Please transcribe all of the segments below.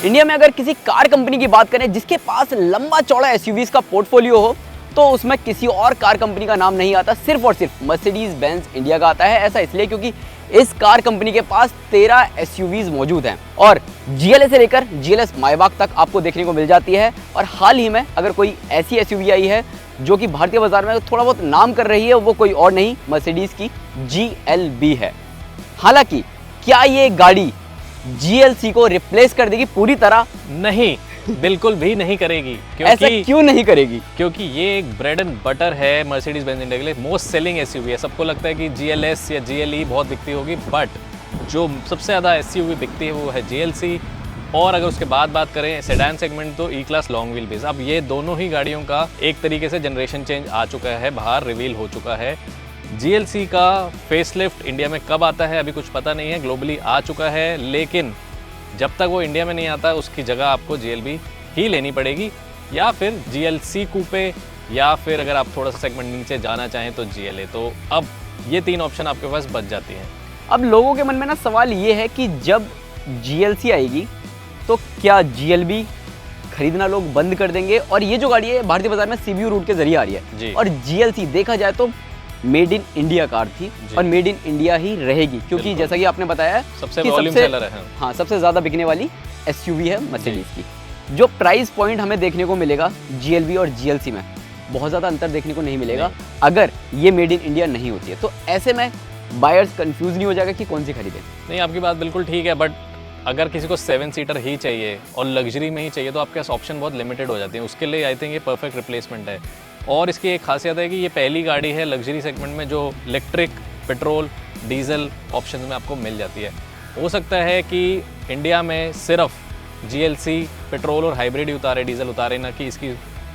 India में अगर किसी कार कंपनी की बात करें जिसके पास लंबा चौड़ा एसयूवीज का पोर्टफोलियो हो तो उसमें किसी और कार कंपनी का नाम नहीं आता, सिर्फ और सिर्फ मर्सिडीज बेंज इंडिया का आता है। ऐसा इसलिए क्योंकि इस कार कंपनी के पास 13 एसयूवीज मौजूद हैं और जीएलए से लेकर जीएलएस मायबाग तक आपको देखने को मिल जाती है। और हाल ही में अगर कोई ऐसी एसयूवी आई है जो कि भारतीय बाजार में थोड़ा बहुत नाम कर रही है, वो कोई और नहीं मर्सिडीज की GLB है। हालांकि क्या ये गाड़ी GLC को रिप्लेस कर देगी पूरी तरह? नहीं, बिल्कुल भी नहीं करेगी। ऐसा क्यों नहीं करेगी? क्योंकि ये एक ब्रेड एंड बटर है मर्सिडीज बेंज इंडिया के लिए, मोस्ट सेलिंग एसयूवी है। सबको लगता है कि GLS या GLE बहुत बिकती होगी, बट जो सबसे ज़्यादा एसयूवी बिकती है वो है GLC। और अगर उसके बाद बात करें सेडान सेगमेंट तो ई क्लास लॉन्ग व्हील बेस। अब ये दोनों ही गाड़ियों का एक तरीके से जनरेशन चेंज आ चुका है, बाहर रिवील हो चुका है। GLC का फेसलिफ्ट इंडिया में कब आता है अभी कुछ पता नहीं है, ग्लोबली आ चुका है, लेकिन जब तक वो इंडिया में नहीं आता उसकी जगह आपको GLB ही लेनी पड़ेगी, या फिर GLC कूपे, या फिर अगर आप थोड़ा सा सेगमेंट नीचे जाना चाहें तो GLA। तो अब ये 3 ऑप्शन आपके पास बच जाती हैं। अब लोगों के मन में ना सवाल ये है कि जब GLC आएगी तो क्या GLB खरीदना लोग बंद कर देंगे? और ये जो गाड़ी है भारतीय बाजार में CBU रूट के जरिए आ रही है और GLC देखा जाए तो मेड इन इंडिया कार थी और मेड इन इंडिया ही रहेगी, क्योंकि जैसा कि आपने बताया सबसे वॉल्यूम सेलर है। हाँ, सबसे ज्यादा बिकने वाली एसयूवी है मर्सिडीज की। जो प्राइस पॉइंट हमें देखने को मिलेगा GLB और GLC में, बहुत ज्यादा अंतर देखने को नहीं मिलेगा अगर ये मेड इन इंडिया नहीं होती है। तो ऐसे में बायर्स कंफ्यूज नहीं हो जाएगा कि कौन सी खरीदें? नहीं, आपकी बात बिल्कुल ठीक है, बट अगर किसी को 7 सीटर ही चाहिए और लग्जरी में ही चाहिए तो आपके पास ऑप्शन बहुत लिमिटेड हो जाती है। उसके लिए आई थिंक ये परफेक्ट रिप्लेसमेंट है। और इसकी एक खासियत है कि ये पहली गाड़ी है लग्जरी सेगमेंट में जो इलेक्ट्रिक, पेट्रोल, डीजल ऑप्शन में आपको मिल जाती है। हो सकता है कि इंडिया में सिर्फ GLC पेट्रोल और हाइब्रिड ही उतारे, डीजल उतारे ना, कि इसकी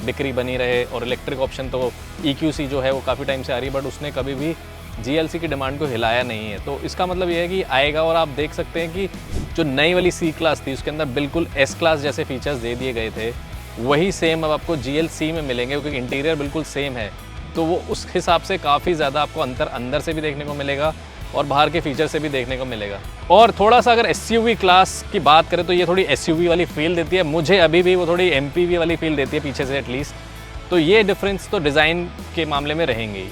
बिक्री बनी रहे। और इलेक्ट्रिक ऑप्शन तो EQC जो है वो काफ़ी टाइम से आ रही है, बट उसने कभी भी GLC की डिमांड को हिलाया नहीं है। तो इसका मतलब ये है कि आएगा। और आप देख सकते हैं कि जो नई वाली C क्लास थी उसके अंदर बिल्कुल S क्लास जैसे फीचर्स दे दिए गए थे, वही सेम अब आपको GLC में मिलेंगे, क्योंकि इंटीरियर बिल्कुल सेम है। तो वो उस हिसाब से काफ़ी ज़्यादा आपको अंदर से भी देखने को मिलेगा और बाहर के फीचर से भी देखने को मिलेगा। और थोड़ा सा अगर SUV क्लास की बात करें तो ये थोड़ी SUV वाली फील देती है मुझे, अभी भी वो थोड़ी MPV वाली फील देती है पीछे से एटलीस्ट। तो ये डिफरेंस तो डिज़ाइन के मामले में रहेंगे ही।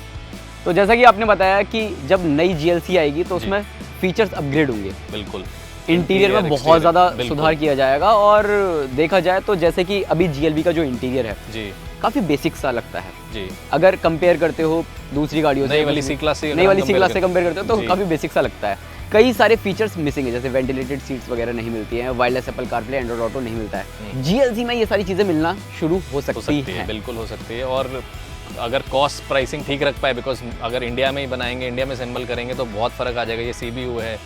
तो जैसा कि आपने बताया कि जब नई GLC आएगी तो उसमें फीचर्स अपग्रेड होंगे, बिल्कुल इंटीरियर में बहुत ज़्यादा सुधार किया जाएगा। और देखा जाए तो जैसे कि अभी GLB का जो इंटीरियर है जी काफ़ी बेसिक सा लगता है जी। अगर कंपेयर करते हो दूसरी गाड़ियों से, नई वाली C क्लास से कंपेयर करते हो तो काफ़ी बेसिक सा लगता है। कई सारे फीचर्स मिसिंग है, जैसे वेंटिलेटेड सीट्स वगैरह नहीं मिलती हैं, wireless Apple CarPlay, Android auto नहीं मिलता है। GLC में ये सारी चीज़ें मिलना शुरू हो सकती है। बिल्कुल हो सकती है। और अगर कॉस्ट प्राइसिंग ठीक रख पाए, बिकॉज अगर इंडिया में ही बनाएंगे, इंडिया में असेंबल करेंगे तो बहुत फ़र्क आ जाएगा। ये CBU है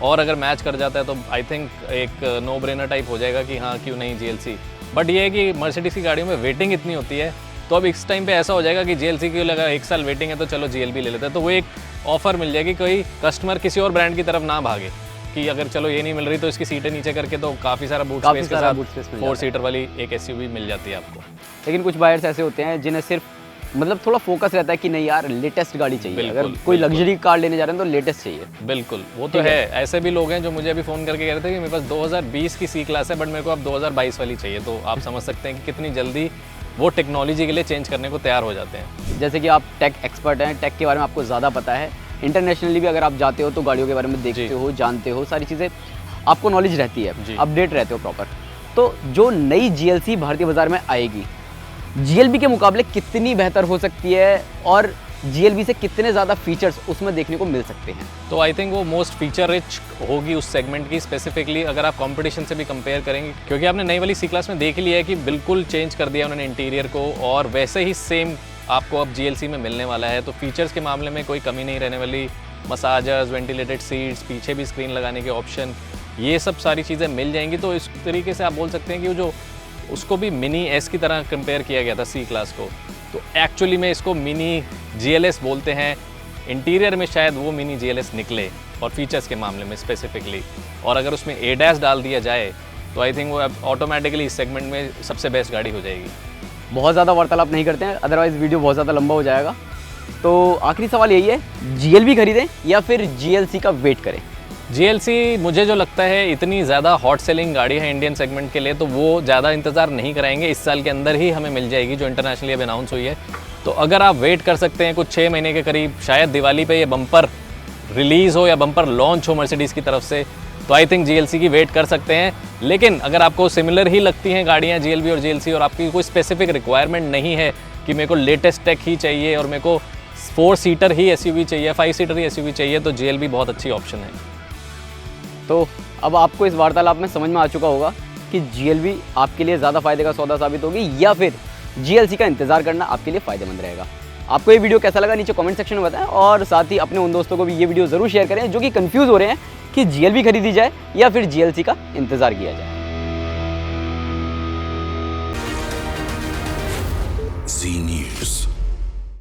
और अगर मैच कर जाता है तो आई थिंक एक नो ब्रेनर टाइप हो जाएगा कि हाँ क्यों नहीं GLC। बट ये है कि मर्सिडीज की गाड़ियों में वेटिंग इतनी होती है, तो अब इस टाइम पे ऐसा हो जाएगा कि GLC की लगा 1 साल वेटिंग है तो चलो GLB ले लेते हैं। तो वो एक ऑफर मिल जाएगी, कोई कस्टमर किसी और ब्रांड की तरफ ना भागे कि अगर चलो ये नहीं मिल रही तो इसकी सीटें नीचे करके तो काफ़ी सारा बूट स्पेस के साथ 4 सीटर वाली एक SUV मिल जाती है आपको। लेकिन कुछ बायर्स ऐसे होते हैं जिन्हें सिर्फ मतलब थोड़ा फोकस रहता है कि नहीं यार लेटेस्ट गाड़ी चाहिए, अगर कोई लग्जरी कार लेने जा रहे हैं तो लेटेस्ट चाहिए। बिल्कुल, वो तो है। ऐसे भी लोग हैं जो मुझे अभी फ़ोन करके कह रहे थे कि मेरे पास 2020 की C क्लास है बट मेरे को अब 2022 वाली चाहिए। तो आप समझ सकते हैं कि कितनी जल्दी वो टेक्नोलॉजी के लिए चेंज करने को तैयार हो जाते हैं। जैसे कि आप टेक एक्सपर्ट हैं, टेक के बारे में आपको ज़्यादा पता है, इंटरनेशनली भी अगर आप जाते हो तो गाड़ियों के बारे में देखते हो, जानते हो, सारी चीज़ें आपको नॉलेज रहती है, अपडेट रहते हो प्रॉपर। तो जो नई GLC भारतीय बाजार में आएगी GLB के मुकाबले कितनी बेहतर हो सकती है और GLB से कितने ज़्यादा फीचर्स उसमें देखने को मिल सकते हैं? तो आई थिंक वो मोस्ट फीचर रिच होगी उस सेगमेंट की, स्पेसिफिकली अगर आप कंपटीशन से भी कंपेयर करेंगे, क्योंकि आपने नई वाली C क्लास में देख लिया है कि बिल्कुल चेंज कर दिया उन्होंने इंटीरियर को, और वैसे ही सेम आपको अब GLC में मिलने वाला है। तो फीचर्स के मामले में कोई कमी नहीं रहने वाली। मसाजर्स, वेंटिलेटेड सीट्स, पीछे भी स्क्रीन लगाने के ऑप्शन, ये सब सारी चीज़ें मिल जाएंगी। तो इस तरीके से आप बोल सकते हैं कि वो जो उसको भी मिनी S की तरह कंपेयर किया गया था C क्लास को, तो एक्चुअली में इसको मिनी GLS बोलते हैं। इंटीरियर में शायद वो मिनी GLS निकले और फीचर्स के मामले में स्पेसिफिकली, और अगर उसमें ADAS डाल दिया जाए तो आई थिंक वो अब ऑटोमेटिकली इस सेगमेंट में सबसे बेस्ट गाड़ी हो जाएगी। बहुत ज़्यादा वार्तालाप नहीं करते हैं, अदरवाइज़ वीडियो बहुत ज़्यादा लंबा हो जाएगा। तो आखिरी सवाल यही है, GLB खरीदें या फिर GLC का वेट करें? GLC मुझे जो लगता है इतनी ज़्यादा हॉट सेलिंग गाड़ी है इंडियन सेगमेंट के लिए, तो वो ज़्यादा इंतज़ार नहीं कराएंगे, इस साल के अंदर ही हमें मिल जाएगी जो इंटरनेशनली अब अनाउंस हुई है। तो अगर आप वेट कर सकते हैं कुछ 6 महीने के करीब, शायद दिवाली पे ये बम्पर रिलीज़ हो या बम्पर लॉन्च हो मर्सिडीज़ की तरफ से, तो आई थिंक GLC की वेट कर सकते हैं। लेकिन अगर आपको सिमिलर ही लगती हैं गाड़ियाँ GLB और GLC और आपकी कोई स्पेसिफिक रिक्वायरमेंट नहीं है कि मेरे को लेटेस्ट टेक ही चाहिए और मेरे को 4 सीटर ही SUV चाहिए, 5 सीटर ही SUV चाहिए, तो GLB बहुत अच्छी ऑप्शन है। तो अब आपको इस वार्तालाप में समझ में आ चुका होगा कि GLB आपके लिए ज़्यादा फायदे का सौदा साबित होगी या फिर GLC का इंतज़ार करना आपके लिए फ़ायदेमंद रहेगा। आपको ये वीडियो कैसा लगा नीचे कमेंट सेक्शन में बताएं और साथ ही अपने उन दोस्तों को भी ये वीडियो ज़रूर शेयर करें जो कि कंफ्यूज हो रहे हैं कि GLB खरीदी जाए या फिर GLC का इंतज़ार किया जाए। Zee News.